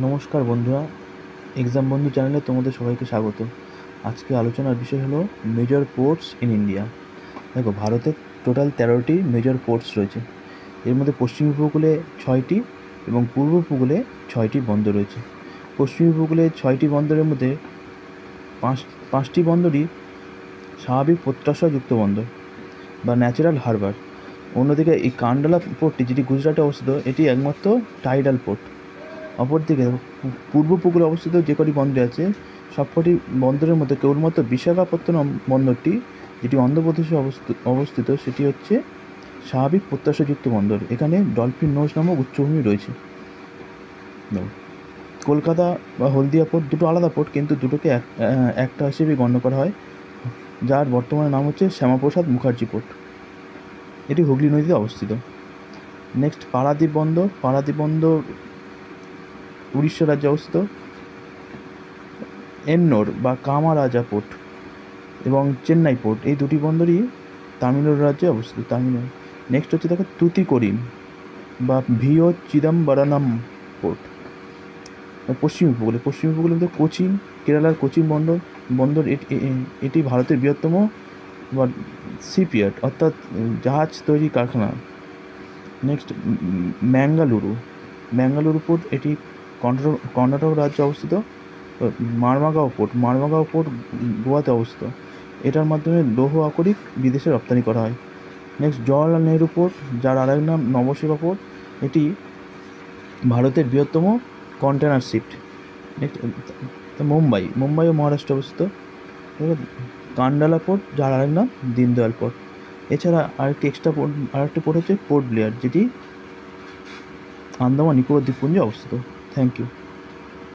নমস্কার বন্ধুরা, এক্সাম বন্ধু চ্যানেলে তোমাদের সবাইকে স্বাগত। আজকে আলোচনার বিষয় হলো মেজর পোর্টস ইন ইন্ডিয়া। দেখো, ভারতে টোটাল 13টি মেজর পোর্টস রয়েছে। এর মধ্যে পশ্চিম উপকূলে 6টি এবং পূর্ব উপকূলে 6টি বন্দর রয়েছে। পশ্চিম উপকূলে 6টি বন্দরের মধ্যে পাঁচটি বন্দরই স্বাভাবিক প্রত্যাশাযুক্ত বন্দর বা ন্যাচারাল হারবার। অন্যদিকে এই কান্ডালা পোর্টটি, যেটি গুজরাটে অবস্থিত, এটি একমাত্র টাইডাল পোর্ট। অপরদিকে পূর্ব উপকূলে অবস্থিত যে কটি বন্দর আছে, সবকটি বন্দরের মধ্যে কেবলমাত্র বিশাখাপত্তনম বন্দরটি, যেটি অন্ধ্রপ্রদেশে অবস্থিত, সেটি হচ্ছে স্বাভাবিক প্রত্যাশাযুক্ত বন্দর। এখানে ডলফিন নোজ নামক উচ্চভূমি রয়েছে। কলকাতা বা হলদিয়া পোর্ট দুটো আলাদা পোর্ট, কিন্তু দুটোকে একটা হিসেবে গণ্য করা হয়, যার বর্তমানে নাম হচ্ছে শ্যামাপ্রসাদ মুখার্জি পোর্ট। এটি হুগলি নদীতে অবস্থিত। নেক্সট, পারাদ্বীপ বন্দর উড়িষ্যা রাজ্যে অবস্থিত। এন্নোর বা কামারাজা পোর্ট এবং চেন্নাই পোর্ট, এই দুটি বন্দরই তামিলনাড়ু রাজ্যে অবস্থিত। নেক্সট হচ্ছে দেখো তুতিকোরিন বা ভিও চিদাম্বরনাম পোর্ট পশ্চিম উপকূলে মধ্যে কোচিন, কেরালার কোচিন বন্দর এটি ভারতের বৃহত্তম বা শিপইয়ার্ড অর্থাৎ জাহাজ তৈরি কারখানা। নেক্সট, ম্যাঙ্গালুরু পোর্ট, এটি কর্ণাটক রাজ্যে অবস্থিত। মারমাগাঁও পোর্ট গোয়াতে অবস্থিত। এটার মাধ্যমে লৌহ আকরিক বিদেশে রপ্তানি করা হয়। নেক্সট, জওহরলাল নেহরু পোর্ট, যার আরেক নাম নবসেবা পোর্ট, এটি ভারতের বৃহত্তম কন্টেনার শিপ। নেক্সট, মুম্বাইও মহারাষ্ট্রে অবস্থিত। কান্ডালা পোর্ট, যার আরেক নাম দীনদয়াল পোর্ট। এছাড়া আরেকটি পোর্ট হচ্ছে পোর্ট ব্লেয়ার, যেটি আন্দামান নিকোবর দ্বীপপুঞ্জে অবস্থিত। Thank you.